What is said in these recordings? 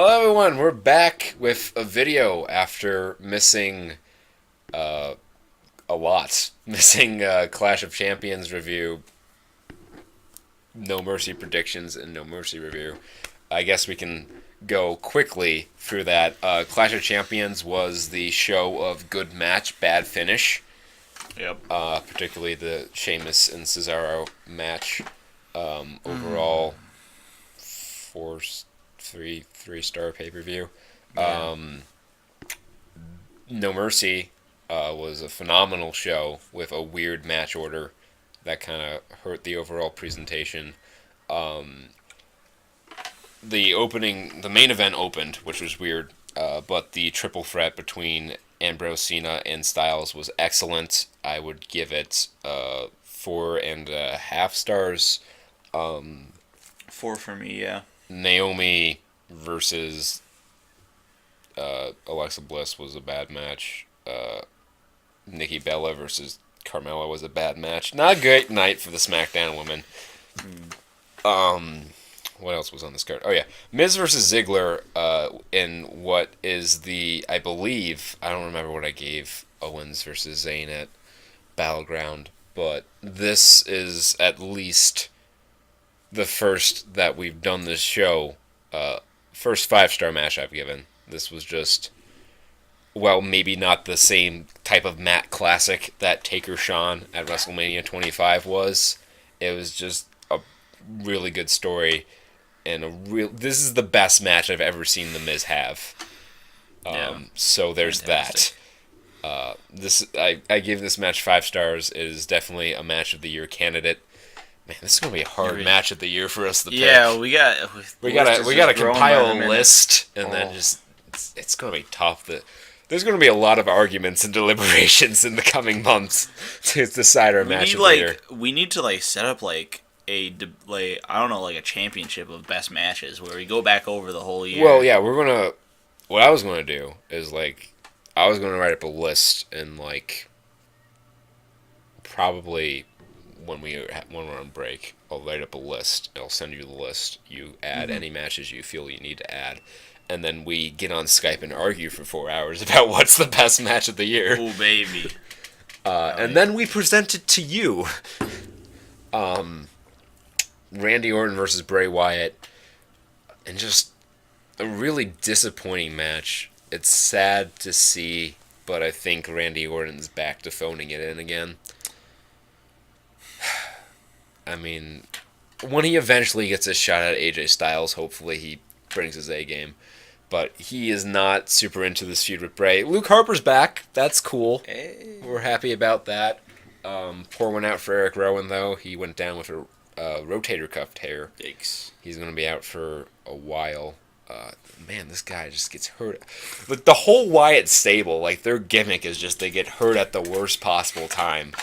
Hello, everyone. We're back with a video after missing uh, a lot. Missing Clash of Champions review, No Mercy predictions, and No Mercy review. I guess we can go quickly through that. Clash of Champions was the show of good match, bad finish. Yep. Particularly the Sheamus and Cesaro match. Overall, three-star pay-per-view. Yeah. No Mercy was a phenomenal show with a weird match order that kind of hurt the overall presentation. The main event opened, which was weird, but the triple threat between Ambrose, Cena, and Styles was excellent. I would give it 4.5 stars. 4 for me, yeah. Naomi versus Alexa Bliss was a bad match. Nikki Bella versus Carmella was a bad match. Not a great night for the SmackDown women. What else was on this card? Oh yeah, Miz versus Ziggler in what is I believe, I don't remember what I gave Owens versus Zayn at Battleground, but this is at least the first that we've done this show. First 5-star match I've given. This was just, well, maybe not the same type of Matt classic that Taker Sean at WrestleMania 25 was. It was just a really good story, and this is the best match I've ever seen The Miz have. So there's Fantastic. that. I give this match 5 stars. It is definitely a match of the year candidate. Man, this is gonna be a hard match of the year for us to pick. Yeah, we gotta compile a list, and then just it's gonna be tough. There's gonna be a lot of arguments and deliberations in the coming months to decide our match of the year. We need to set up I don't know, a championship of best matches where we go back over the whole year. Well, yeah, what I was gonna do is I was gonna write up a list and probably when we're on break, I'll write up a list. I'll send you the list. You add any matches you feel you need to add, and then we get on Skype and argue for 4 hours about what's the best match of the year. Oh baby. And then we present it to you. Randy Orton versus Bray Wyatt, and just a really disappointing match. It's sad to see, but I think Randy Orton's back to phoning it in again. I mean, when he eventually gets a shot at AJ Styles, hopefully he brings his A game. But he is not super into this feud with Bray. Luke Harper's back. That's cool. Hey. We're happy about that. Poor one out for Eric Rowan, though. He went down with a rotator cuff tear. Yikes. He's going to be out for a while. Man, this guy just gets hurt. The whole Wyatt stable, their gimmick is just they get hurt at the worst possible time.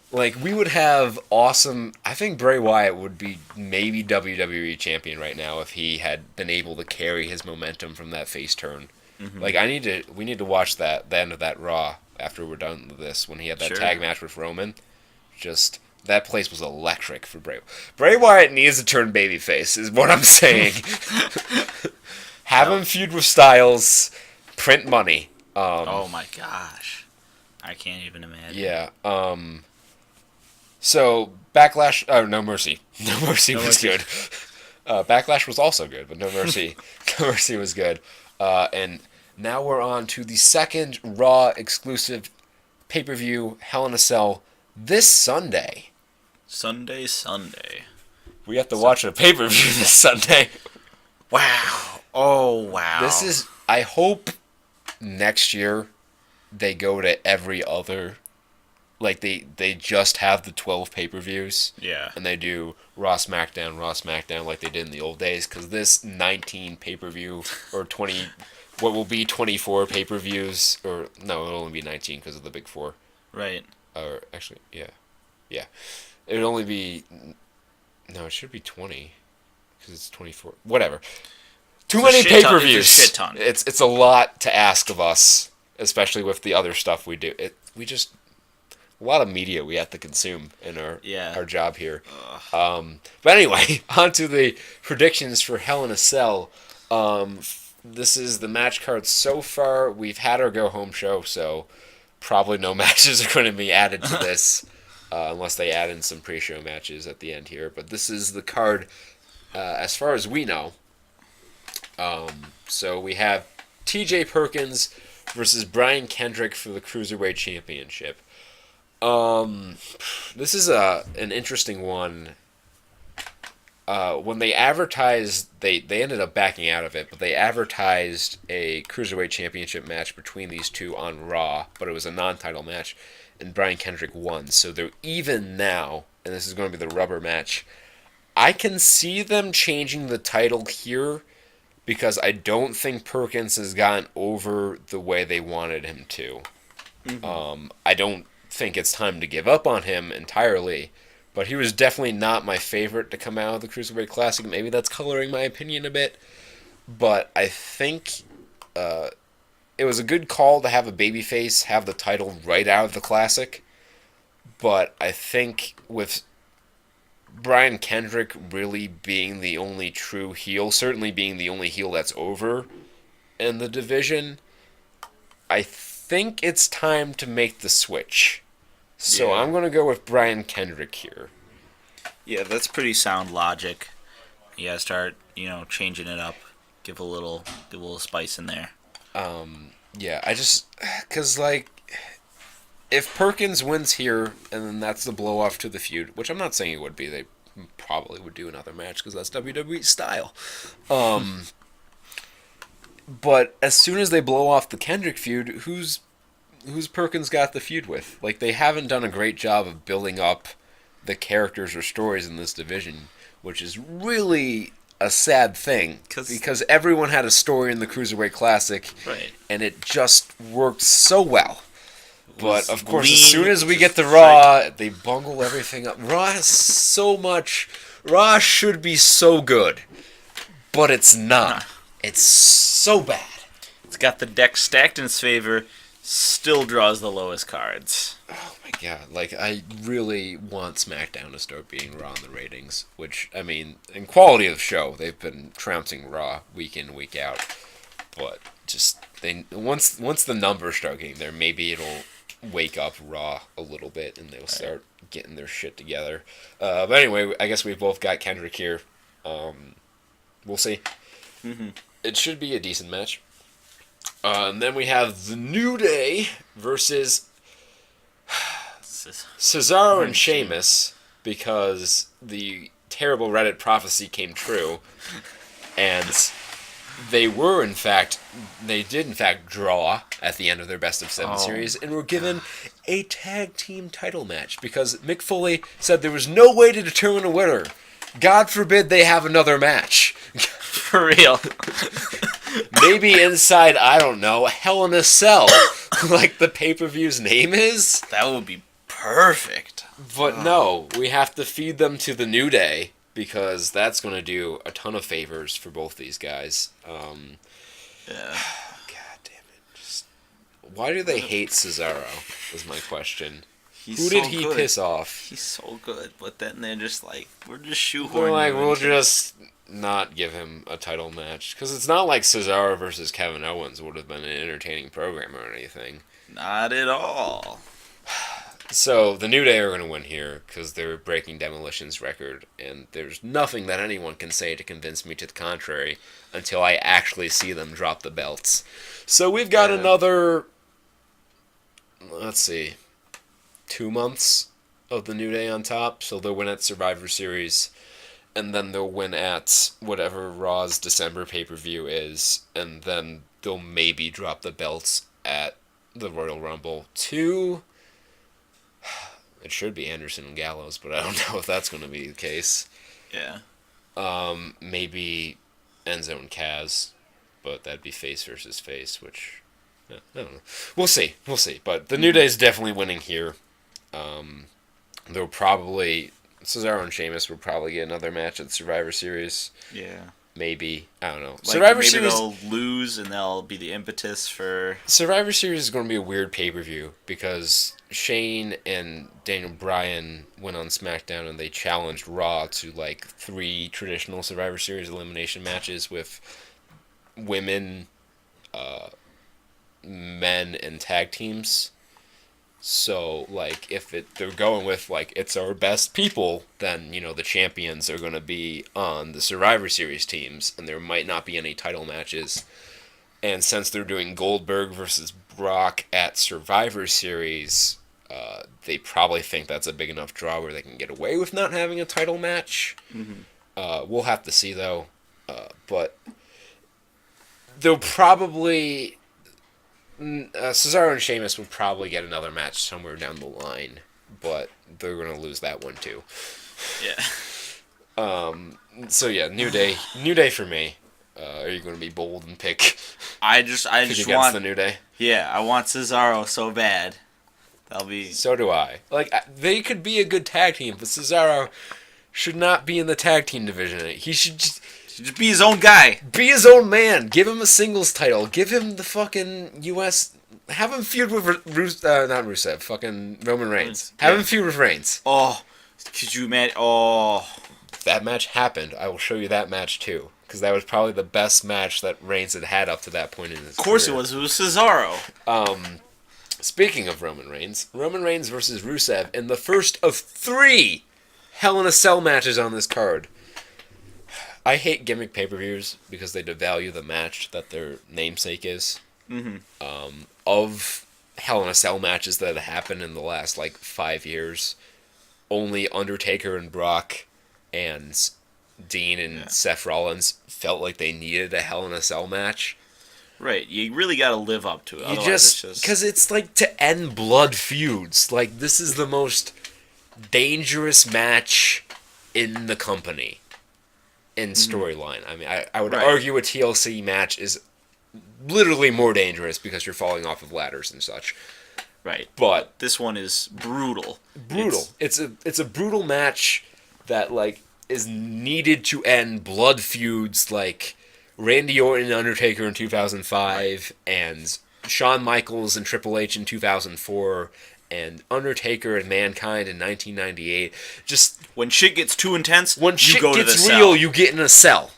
We would have awesome... I think Bray Wyatt would be maybe WWE champion right now if he had been able to carry his momentum from that face turn. Mm-hmm. We need to watch the end of that Raw after we're done with this, when he had that tag match with Roman. Just... that place was electric for Bray. Bray Wyatt needs to turn babyface, is what I'm saying. Have him feud with Styles, print money. Oh my gosh. I can't even imagine. Yeah. So, Backlash... Oh, No Mercy. No Mercy was good. Backlash was also good, but No Mercy. No Mercy was good. And now we're on to the second Raw exclusive pay-per-view, Hell in a Cell, this Sunday. Sunday. We have to watch a pay-per-view this Sunday. Wow. Oh, wow. This is... I hope next year they go to every other... they just have the 12 pay-per-views. Yeah. And they do Raw SmackDown like they did in the old days. Because this 19 pay-per-view, or 20... what will be 24 pay-per-views... or... no, it'll only be 19 because of the Big Four. Right. Or, actually, yeah. Yeah. It would only be... no, it should be 20. Because it's 24. Whatever. Too many pay-per-views. It's a shit ton. It's a lot to ask of us, especially with the other stuff we do. A lot of media we have to consume in our job here. But anyway, on to the predictions for Hell in a Cell. this is the match card so far. We've had our go home show, so probably no matches are going to be added to this, unless they add in some pre-show matches at the end here. But this is the card, as far as we know. So we have T.J. Perkins versus Brian Kendrick for the Cruiserweight Championship. This is an interesting one. When they advertised, they ended up backing out of it, but they advertised a Cruiserweight Championship match between these two on Raw, but it was a non-title match, and Brian Kendrick won. So they're even now, and this is going to be the rubber match. I can see them changing the title here because I don't think Perkins has gotten over the way they wanted him to. I don't think it's time to give up on him entirely. But he was definitely not my favorite to come out of the Cruiserweight Classic. Maybe that's coloring my opinion a bit. But I think it was a good call to have a babyface have the title right out of the Classic. But I think with Brian Kendrick really being the only true heel, certainly being the only heel that's over in the division, I think it's time to make the switch. So I'm going to go with Brian Kendrick here. Yeah, that's pretty sound logic. You gotta start, changing it up. Give a little spice in there. Yeah, because, if Perkins wins here, and then that's the blow-off to the feud, which I'm not saying it would be, they probably would do another match, because that's WWE style. But as soon as they blow off the Kendrick feud, who's Perkins got the feud with? They haven't done a great job of building up the characters or stories in this division, which is really a sad thing because everyone had a story in the Cruiserweight Classic, right? And it just worked so well. But of course, as soon as we get to Raw, they bungle everything up. Raw has so much. Raw should be so good, but it's not. It's so bad. It's got the deck stacked in its favor. Still draws the lowest cards. Oh my god, I really want SmackDown to start being Raw in the ratings, which, in quality of the show, they've been trouncing Raw week in, week out, but just, once the numbers start getting there, maybe it'll wake up Raw a little bit, and they'll start getting their shit together. But anyway, I guess we've both got Kendrick here. We'll see. It should be a decent match. And then we have the New Day versus Cesaro and Sheamus, because the terrible Reddit prophecy came true, and they did in fact draw at the end of their best of 7 series, and were given a tag team title match because Mick Foley said there was no way to determine a winner. God forbid they have another match. For real. Maybe inside, I don't know, Hell in a Cell, like the pay-per-view's name is. That would be perfect. But no, we have to feed them to the New Day, because that's going to do a ton of favors for both these guys. Yeah. God damn it. Why do they hate Cesaro, is my question. Who did he piss off? He's so good, but then they're just we're just shoehorning. They're we'll just not give him a title match. Because it's not like Cesaro versus Kevin Owens would have been an entertaining program or anything. Not at all. So, the New Day are going to win here, because they're breaking Demolition's record, and there's nothing that anyone can say to convince me to the contrary until I actually see them drop the belts. So, we've got another, let's see, 2 months of the New Day on top, so they'll win at Survivor Series, and then they'll win at whatever Raw's December pay-per-view is, and then they'll maybe drop the belts at the Royal Rumble to... It should be Anderson and Gallows, but I don't know if that's going to be the case. Yeah. Maybe Enzo and Kaz, but that'd be face versus face, which... I don't know. We'll see. But the New Day's definitely winning here. They'll probably... Cesaro and Sheamus will probably get another match at the Survivor Series. Yeah. Maybe. I don't know. Survivor Series... they'll lose and they'll be the impetus for... Survivor Series is going to be a weird pay-per-view because Shane and Daniel Bryan went on SmackDown and they challenged Raw to 3 traditional Survivor Series elimination matches with women, men, and tag teams. So, like, if they're going with, like, it's our best people, then, the champions are going to be on the Survivor Series teams, and there might not be any title matches. And since they're doing Goldberg versus Brock at Survivor Series, they probably think that's a big enough draw where they can get away with not having a title match. We'll have to see, though. But they'll probably... Cesaro and Sheamus would probably get another match somewhere down the line, but they're going to lose that one, too. Yeah. So, yeah, New Day for me. Are you going to be bold and pick I just against want the New Day? Yeah, I want Cesaro so bad. That'll be. So do I. Like, they could be a good tag team, but Cesaro should not be in the tag team division. He should just be his own guy. be his own man. Give him a singles title. Give him the fucking U.S. Have him feud with not Rusev. Fucking Roman Reigns. Have him feud with Reigns. Oh, could you imagine? Oh, That match happened. I will show you that match too, because that was probably the best match that Reigns had up to that point in his career. of course it was. It was Cesaro. Speaking of Roman Reigns versus Rusev in the first of 3 Hell in a Cell matches on this card. I hate gimmick pay-per-views because they devalue the match that their namesake is. Of Hell in a Cell matches that have happened in the last, 5 years, only Undertaker and Brock and Dean and Seth Rollins felt like they needed a Hell in a Cell match. Right, you really got to live up to it. You just because it's like to end blood feuds. Like, this is the most dangerous match in the company in storyline. I mean, I would argue a TLC match is literally more dangerous because you're falling off of ladders and such. Right, But this one is brutal. It's a brutal match that is needed to end blood feuds like Randy Orton and Undertaker in 2005, and Shawn Michaels and Triple H in 2004, and Undertaker and Mankind in 1998. Just when shit gets too intense, when you shit go gets to the real, cell. you get in a cell.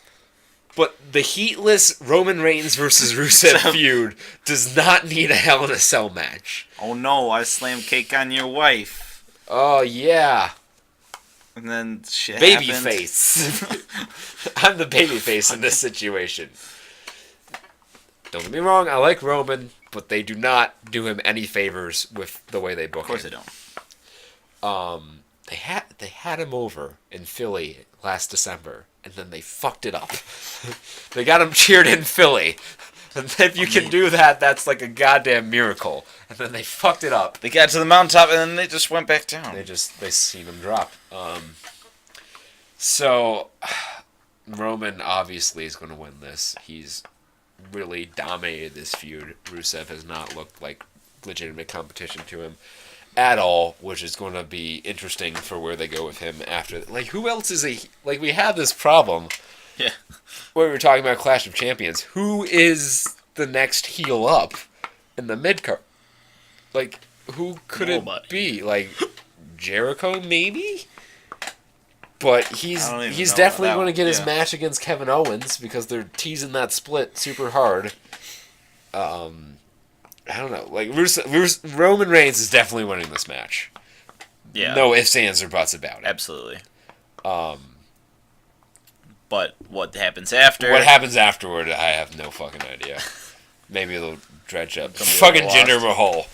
But the heatless Roman Reigns versus Rusev feud does not need a Hell in a Cell match. Oh no, I slammed cake on your wife. Oh yeah. And then shit Babyface. I'm the babyface in this situation. Don't get me wrong, I like Roman, but they do not do him any favors with the way they book him. Of course they don't. They had him over in Philly last December, and then they fucked it up. They got him cheered in Philly. And if you can do that, that's like a goddamn miracle. And then they fucked it up. They got to the mountaintop and then they just went back down. They seen him drop. So Roman obviously is going to win this. He's really dominated this feud. Rusev has not looked like legitimate competition to him at all, which is going to be interesting for where they go with him after. Like, who else is we have this problem. Yeah. When we were talking about Clash of Champions, who is the next heel up in the mid-card? Like, who could Nobody. it be? Like, Jericho, maybe? But he's know definitely about going to that get his one. match against Kevin Owens because they're teasing that split super hard. I don't know. Like, Roman Reigns is definitely winning this match. Yeah. No ifs, ands, or buts about it. Absolutely. But what happens after? What happens afterward, I have no fucking idea. Maybe they'll dredge up. Gonna be Fucking lost. Jinder Mahal.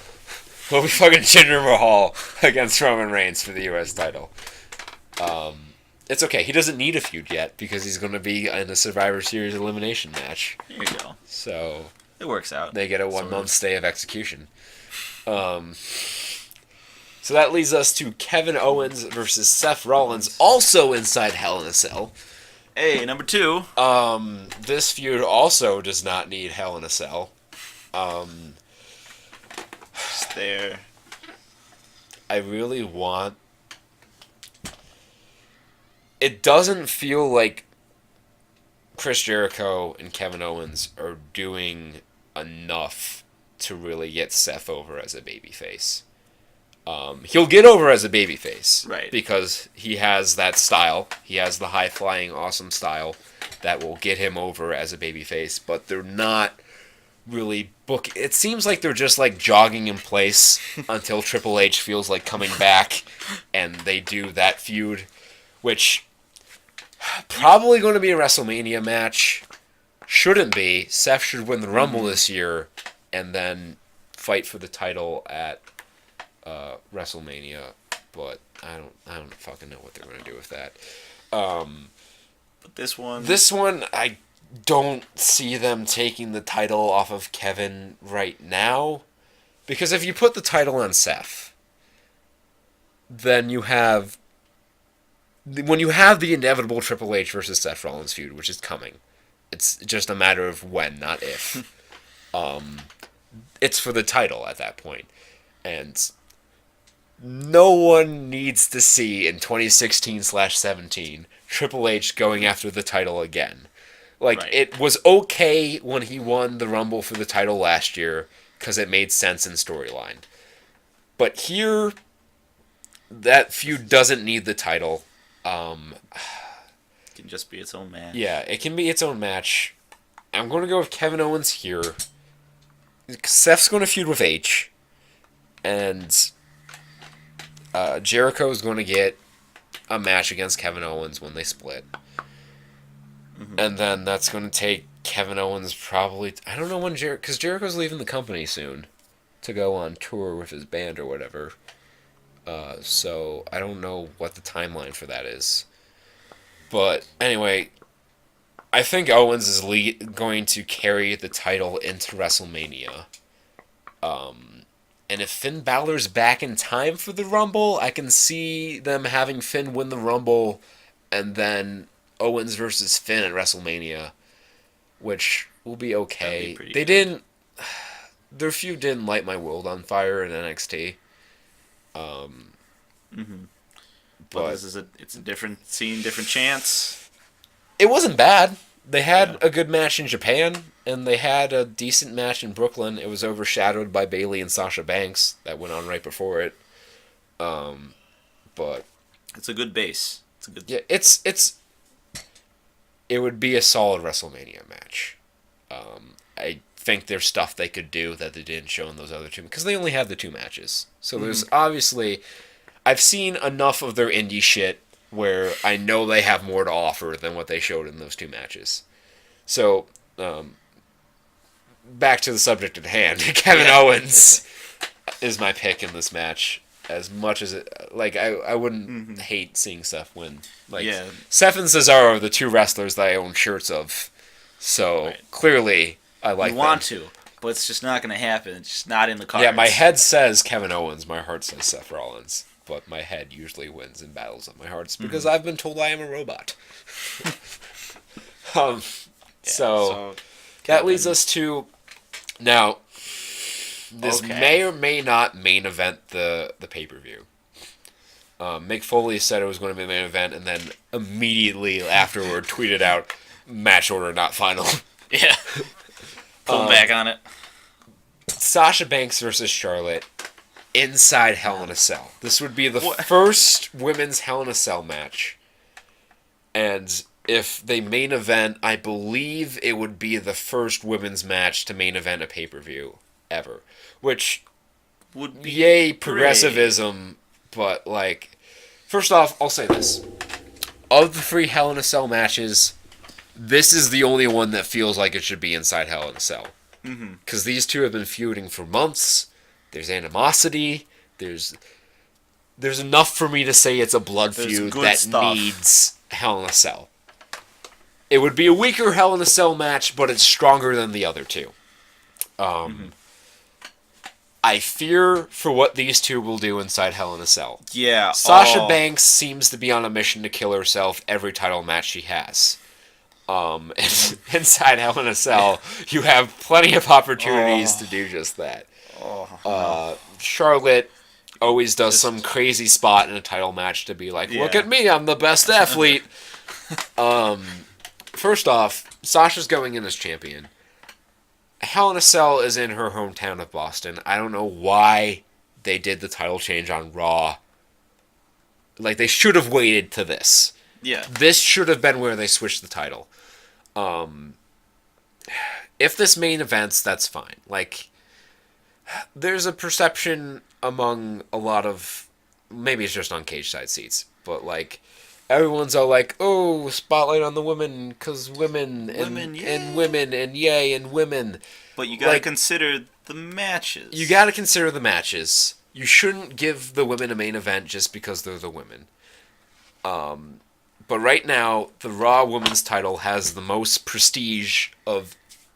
We'll be fucking Jinder Mahal against Roman Reigns for the U.S. title. It's okay. He doesn't need a feud yet because he's going to be in a Survivor Series elimination match. There you go. So It works out. they get a 1 month stay of execution. So that leads us to Kevin Owens versus Seth Rollins, also inside Hell in a Cell. Hey, number 2. This feud also does not need Hell in a Cell. Just there. I really want... It doesn't feel like Chris Jericho and Kevin Owens are doing enough to really get Seth over as a babyface. He'll get over as a babyface. Right. Because he has that style. He has the high-flying, awesome style that will get him over as a babyface. But they're not really book. It seems like they're just like jogging in place until Triple H feels like coming back, and they do that feud, which probably going to be a WrestleMania match. Shouldn't be. Seth should win the Rumble this year, and then fight for the title at WrestleMania. But I don't fucking know what they're going to do with that. But this one, I don't see them taking the title off of Kevin right now, because if you put the title on Seth, then when you have the inevitable Triple H versus Seth Rollins feud, which is coming, it's just a matter of when, not if. It's for the title at that point, and no one needs to see in 2016/17 Triple H going after the title again. Like, Right. It was okay when he won the Rumble for the title last year, because it made sense in storyline. But here, that feud doesn't need the title. It can just be its own match. Yeah, it can be its own match. I'm going to go with Kevin Owens here. Seth's going to feud with H. And Jericho is going to get a match against Kevin Owens when they split. And then that's going to take Kevin Owens probably... I don't know when because Jericho's leaving the company soon to go on tour with his band or whatever. So I don't know what the timeline for that is. But anyway, I think Owens is going to carry the title into WrestleMania. And if Finn Balor's back in time for the Rumble, I can see them having Finn win the Rumble and then Owens versus Finn at WrestleMania, which will be okay. That'd be They pretty didn't... Their feud didn't light my world on fire in NXT. But But it's a different scene, different chance. it wasn't bad. They had a good match in Japan, and they had a decent match in Brooklyn. It was overshadowed by Bayley and Sasha Banks that went on right before it. But It's a good base. It's a good. yeah, it would be a solid WrestleMania match. I think there's stuff they could do that they didn't show in those other two, because they only have the two matches. So there's obviously, I've seen enough of their indie shit where I know they have more to offer than what they showed in those two matches. So, back to the subject at hand. Kevin Owens is my pick in this match. As much as it, like, I wouldn't hate seeing Seth win. Like, Yeah. Seth and Cesaro are the two wrestlers that I own shirts of. So, Right. clearly, I like You want them. to, but it's just not going to happen. It's just not in the cards. Yeah, my head says Kevin Owens, my heart says Seth Rollins. But my head usually wins in battles of my hearts because I've been told I am a robot. So that leads us to now. This Okay. may or may not main event the pay-per-view. Mick Foley said it was going to be the main event, and then immediately afterward tweeted out, "Match order, not final." Yeah. Pull back on it. Sasha Banks versus Charlotte inside Hell in a Cell. This would be the first women's Hell in a Cell match. And if they main event, I believe it would be the first women's match to main event a pay-per-view ever. Which, Would be yay, great. progressivism, but, like, first off, I'll say this. Of the 3 Hell in a Cell matches, this is the only one that feels like it should be inside Hell in a Cell. Because these two have been feuding for months. There's animosity. There's enough for me to say it's a blood There's feud good that stuff. needs Hell in a Cell. It would be a weaker Hell in a Cell match, but it's stronger than the other two. I fear for what these two will do inside Hell in a Cell. Yeah. Sasha Banks seems to be on a mission to kill herself every title match she has. Inside Hell in a Cell, you have plenty of opportunities to do just that. Charlotte always does some crazy spot in a title match to be like, "Look Yeah. at me, I'm the best athlete." First off, Sasha's going in as champion. Hell in a Cell is in her hometown of Boston. I don't know why they did the title change on Raw. Like, they should have waited to this. Yeah. This should have been where they switched the title. If this main events, that's fine. Like, there's a perception among a lot of... Maybe it's just on cage side seats. But, like, everyone's all like, oh, spotlight on the women, because women, and women, and yay, and women. But you gotta consider the matches. You gotta consider the matches. You shouldn't give the women a main event just because they're the women. But right now, the Raw Women's title has the most prestige of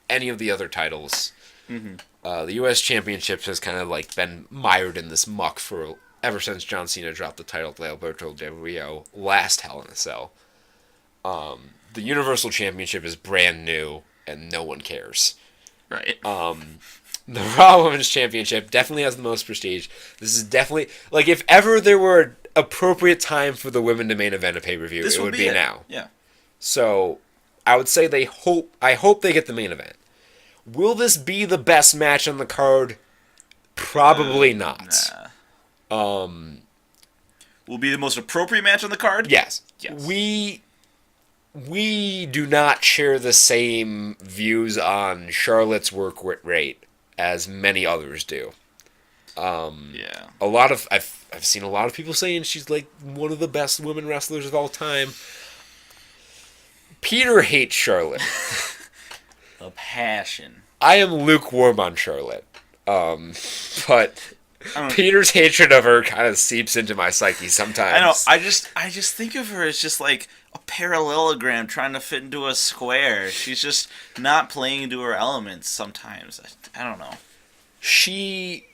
any of the other titles. Mm-hmm. The U.S. Championship has kind of like been mired in this muck for ever since John Cena dropped the title to Alberto Del Rio last Hell in a Cell. The Universal Championship is brand new, and no one cares. Right. The Raw Women's Championship definitely has the most prestige. This is definitely... Like, if ever there were an appropriate time for the women to main event a pay-per-view, it would be now. Yeah. So, I would say I hope they get the main event. Will this be the best match on the card? Probably not. Nah. Will be the most appropriate match on the card? Yes. Yes. We do not share the same views on Charlotte's work rate as many others do. Yeah. I've seen a lot of people saying she's like one of the best women wrestlers of all time. Peter hates Charlotte. A passion. I am lukewarm on Charlotte. But Peter's hatred of her kind of seeps into my psyche sometimes. I know. I just think of her as just like a parallelogram trying to fit into a square. She's just not playing into her elements sometimes. I don't know. She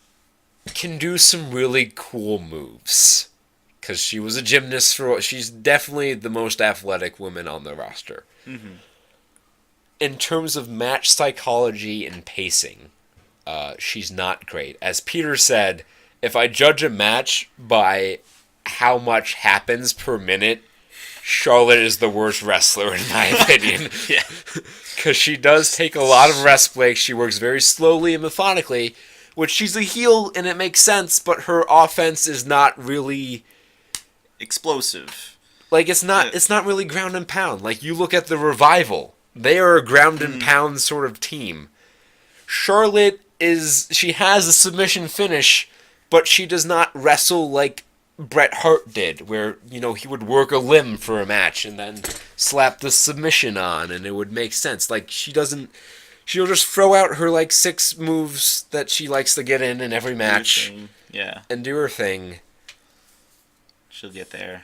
can do some really cool moves. Because she was a gymnast she's definitely the most athletic woman on the roster. Mm-hmm. In terms of match psychology and pacing, she's not great. As Peter said, if I judge a match by how much happens per minute, Charlotte is the worst wrestler in my opinion. Yeah. Because she does take a lot of rest breaks. She works very slowly and methodically, which she's a heel and it makes sense, but her offense is not really... explosive. Like, it's not really ground and pound. Like, you look at the Revival. They are a ground and pound sort of team. Charlotte she has a submission finish, but she does not wrestle like Bret Hart did, where, he would work a limb for a match and then slap the submission on, and it would make sense. Like, she'll just throw out her, 6 moves that she likes to get in every match. Yeah. And do her thing. She'll get there.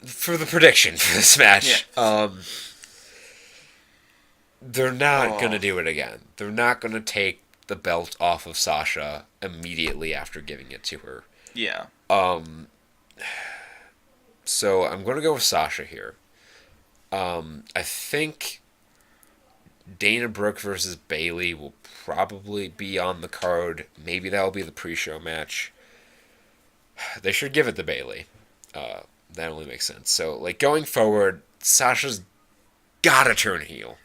For the prediction for this match, they're not going to do it again. They're not going to take the belt off of Sasha immediately after giving it to her. Yeah. So I'm going to go with Sasha here. I think Dana Brooke versus Bayley will probably be on the card. Maybe that'll be the pre-show match. They should give it to Bayley. That only makes sense. So, going forward, Sasha's gotta turn heel.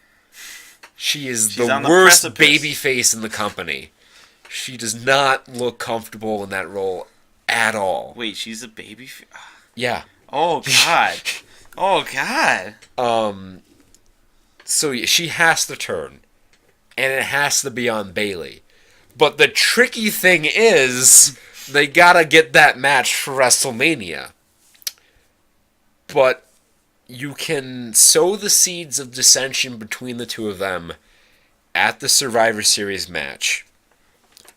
She's the worst babyface in the company. She does not look comfortable in that role at all. Wait, she's a baby? Yeah. Oh, God. Oh, God. So she has to turn. And it has to be on Bayley. But the tricky thing is, they gotta get that match for WrestleMania. But you can sow the seeds of dissension between the two of them at the Survivor Series match,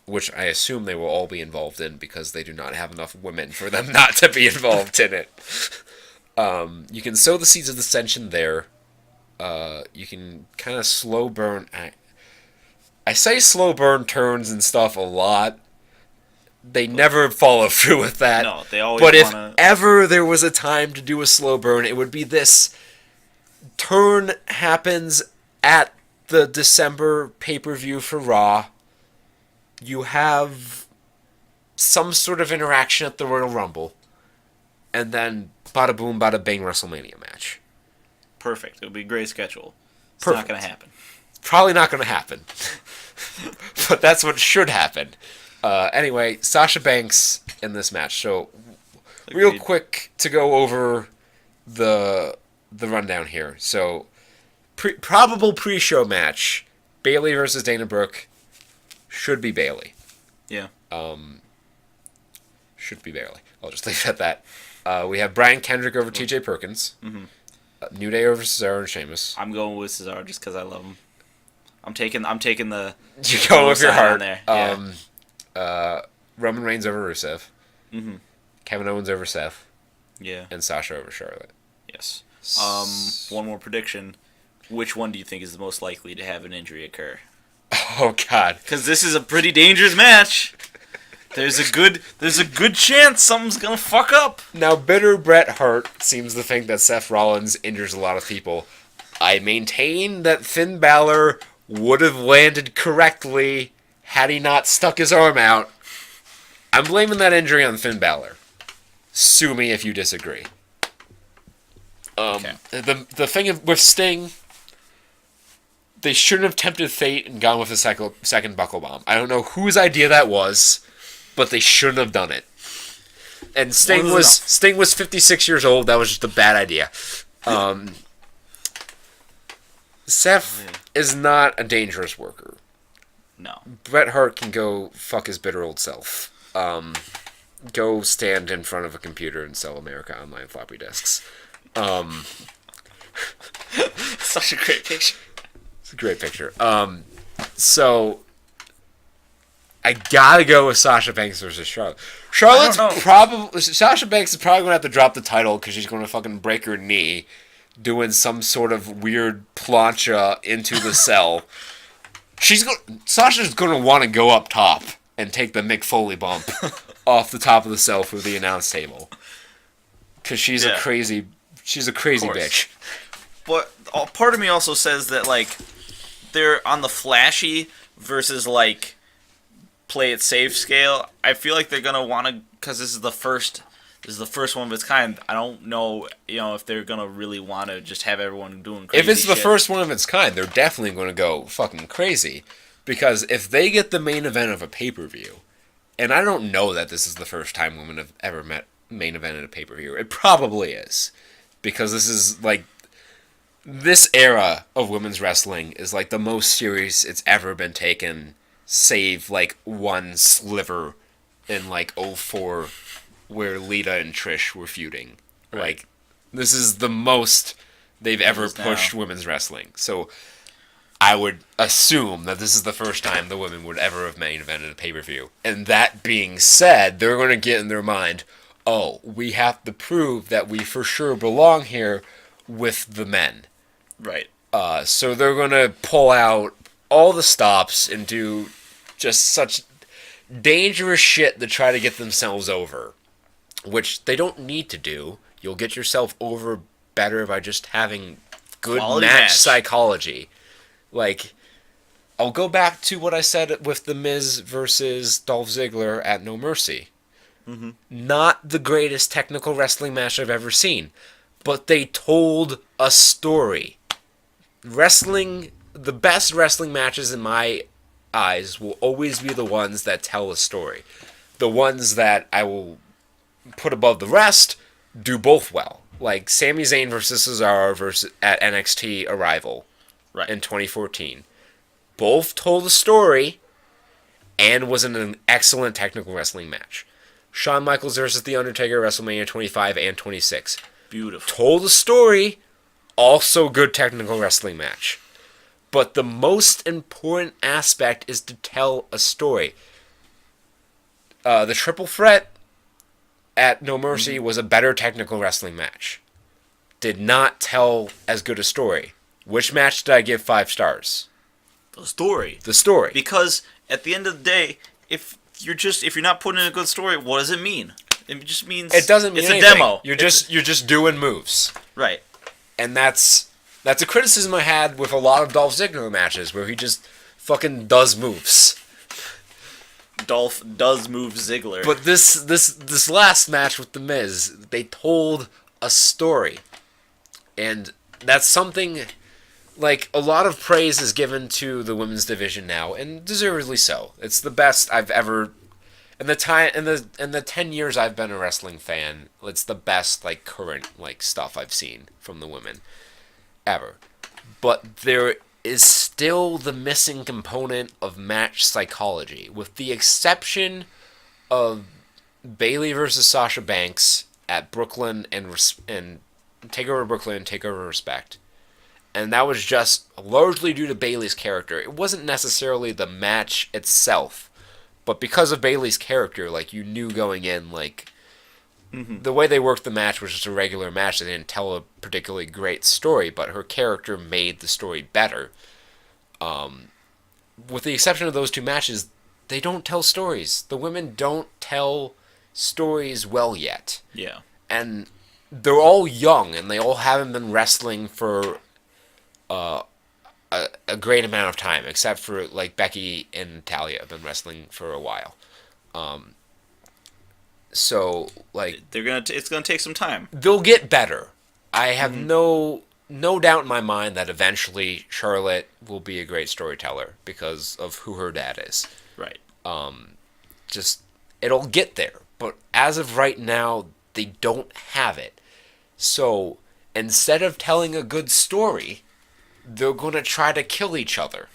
which I assume they will all be involved in because they do not have enough women for them not to be involved in it. You can sow the seeds of dissension there. You can kind of slow burn... I say slow burn turns and stuff a lot. They never follow through with that. No, they always But if ever there was a time to do a slow burn, it would be this. Turn happens at the December pay-per-view for Raw. You have some sort of interaction at the Royal Rumble. And then bada boom, bada bing, WrestleMania match. Perfect. It would be a great schedule. It's Perfect. not going to happen. Probably not going to happen. but that's what should happen. Anyway, Sasha Banks in this match. So, real Agreed. quick to go over the rundown here. So, probable pre-show match: Bailey versus Dana Brooke. Should be Bailey. Yeah. Should be Bailey. I'll just leave it at that. We have Brian Kendrick over T.J. Perkins. Mm-hmm. New Day over Cesaro and Sheamus. I'm going with Cesaro just because I love him. I'm taking the. You go with your side heart. on there. Yeah. Roman Reigns over Rusev. Mm-hmm. Kevin Owens over Seth. Yeah. And Sasha over Charlotte. Yes. One more prediction. Which one do you think is the most likely to have an injury occur? Oh God. Because this is a pretty dangerous match. There's a good chance something's gonna fuck up. Now, bitter Bret Hart seems to think that Seth Rollins injures a lot of people. I maintain that Finn Balor would have landed correctly had he not stuck his arm out. I'm blaming that injury on Finn Balor. Sue me if you disagree. Okay. The thing with Sting, they shouldn't have tempted fate and gone with the second buckle bomb. I don't know whose idea that was, but they shouldn't have done it. And Sting was 56 years old. That was just a bad idea. Seth is not a dangerous worker. No. Bret Hart can go fuck his bitter old self. Go stand in front of a computer and sell America Online floppy disks. Such a great picture. It's a great picture. So I gotta go with Sasha Banks versus Charlotte. Sasha Banks is probably gonna have to drop the title because she's gonna fucking break her knee doing some sort of weird plancha into the cell. Sasha's gonna want to go up top and take the Mick Foley bump off the top of the cell through the announce table because she's a crazy bitch. But part of me also says that like they're on the flashy versus like play it safe scale. I feel like they're gonna want to because this is the first one of its kind. I don't know, if they're gonna really want to just have everyone doing crazy If it's the shit. first one of its kind, they're definitely going to go fucking crazy. Because if they get the main event of a pay-per-view, and I don't know that this is the first time women have ever met main event at a pay-per-view. It probably is. Because this is, like, this era of women's wrestling is, like, the most serious it's ever been taken, save, like, one sliver in, like, '04, where Lita and Trish were feuding. Right. Like, this is the most they've ever is now. pushed women's wrestling. So I would assume that this is the first time the women would ever have main evented a pay-per-view. And that being said, they're going to get in their mind, oh, we have to prove that we for sure belong here with the men. Right. So they're going to pull out all the stops and do just such dangerous shit to try to get themselves over. Which they don't need to do. You'll get yourself over better by just having good Quality match psychology. Like, I'll go back to what I said with The Miz versus Dolph Ziggler at No Mercy. Mm-hmm. Not the greatest technical wrestling match I've ever seen, but they told a story. The best wrestling matches in my eyes will always be the ones that tell a story. The ones that I will put above the rest do both well. Like Sami Zayn versus Cesaro at NXT Arrival in 2014. Both told a story and was an excellent technical wrestling match. Shawn Michaels versus The Undertaker at WrestleMania 25 and 26. Beautiful. Told a story, also good technical wrestling match. But the most important aspect is to tell a story. The Triple Threat at No Mercy was a better technical wrestling match. Did not tell as good a story. Which match did I give 5 stars? The story. The story. Because at the end of the day, if you're not putting in a good story, what does it mean? It just means it doesn't mean it's anything. a demo. You're just doing moves. Right. And that's a criticism I had with a lot of Dolph Ziggler matches where he just fucking does moves. Dolph does move Ziggler. But this last match with The Miz, they told a story. And that's something like a lot of praise is given to the women's division now, and deservedly so. It's the best I've ever in the 10 years I've been a wrestling fan. It's the best like current like stuff I've seen from the women ever. But there is still the missing component of match psychology, with the exception of Bayley versus Sasha Banks at Brooklyn and Takeover Brooklyn and Takeover Respect. And that was just largely due to Bayley's character. It wasn't necessarily the match itself, but because of Bayley's character, like you knew going in, like the way they worked the match was just a regular match. They didn't tell a particularly great story, but her character made the story better. With the exception of those two matches, they don't tell stories. The women don't tell stories well yet. Yeah. And they're all young, and they all haven't been wrestling for a great amount of time, except for like Becky and Natalia have been wrestling for a while. So like It's gonna take some time. they'll get better. I have no doubt in my mind that eventually Charlotte will be a great storyteller because of who her dad is. Right. Just it'll get there, but as of right now, they don't have it. So instead of telling a good story, they're going to try to kill each other.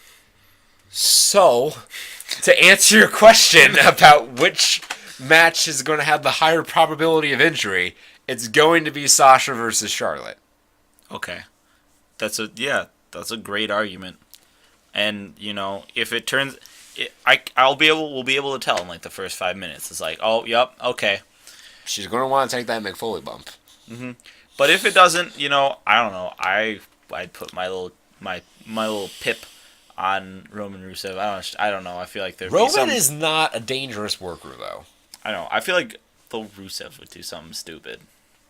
So, to answer your question about which match is going to have the higher probability of injury, it's going to be Sasha versus Charlotte. Okay. That's a great argument. And, if it turns we'll be able to tell in like the first 5 minutes. It's like, "Oh, yep, okay." She's going to want to take that McFoley bump. But if it doesn't, I don't know. I'd put my little pip on Roman Rusev. I don't know. I feel like Roman is not a dangerous worker, though. I don't know. I feel like the Rusev would do something stupid.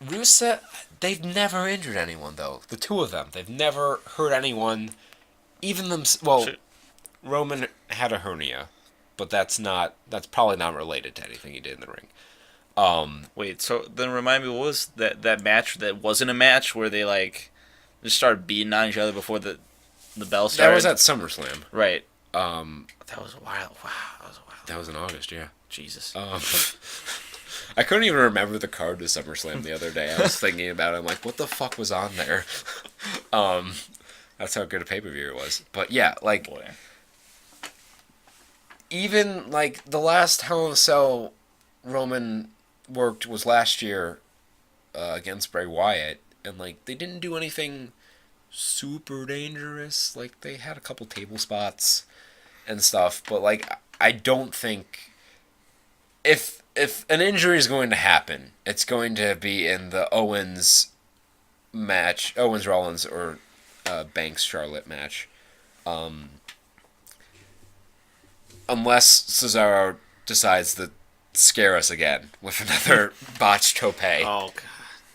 Rusev, they've never injured anyone, though. The two of them, they've never hurt anyone. Even them. Well, Roman had a hernia, but that's probably not related to anything he did in the ring. Wait, so then remind me, what was that match that wasn't a match where they like just started beating on each other before the bell started? That was at SummerSlam. Right. That was a while. Wow, that was a while. That was in August, yeah. Jesus. I couldn't even remember the card to SummerSlam the other day. I was thinking about it. I'm like, what the fuck was on there? That's how good a pay-per-view it was. But yeah, like, Boy. Even like the last Hell in a Cell Roman worked was last year against Bray Wyatt, and like they didn't do anything super dangerous. Like they had a couple table spots and stuff, but like I don't think if an injury is going to happen, it's going to be in the Owens match, Owens Rollins or Banks Charlotte match, unless Cesaro decides to scare us again with another botched tope. Oh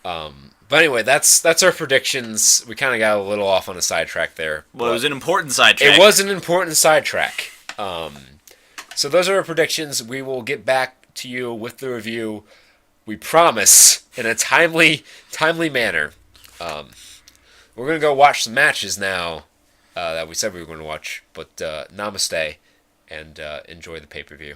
god. But anyway, that's our predictions. We kind of got a little off on a sidetrack there. Well, it was an important sidetrack. It was an important sidetrack. So those are our predictions. We will get back to you with the review. We promise in a timely manner. We're gonna go watch some matches now that we said we were going to watch. But namaste and enjoy the pay-per-view.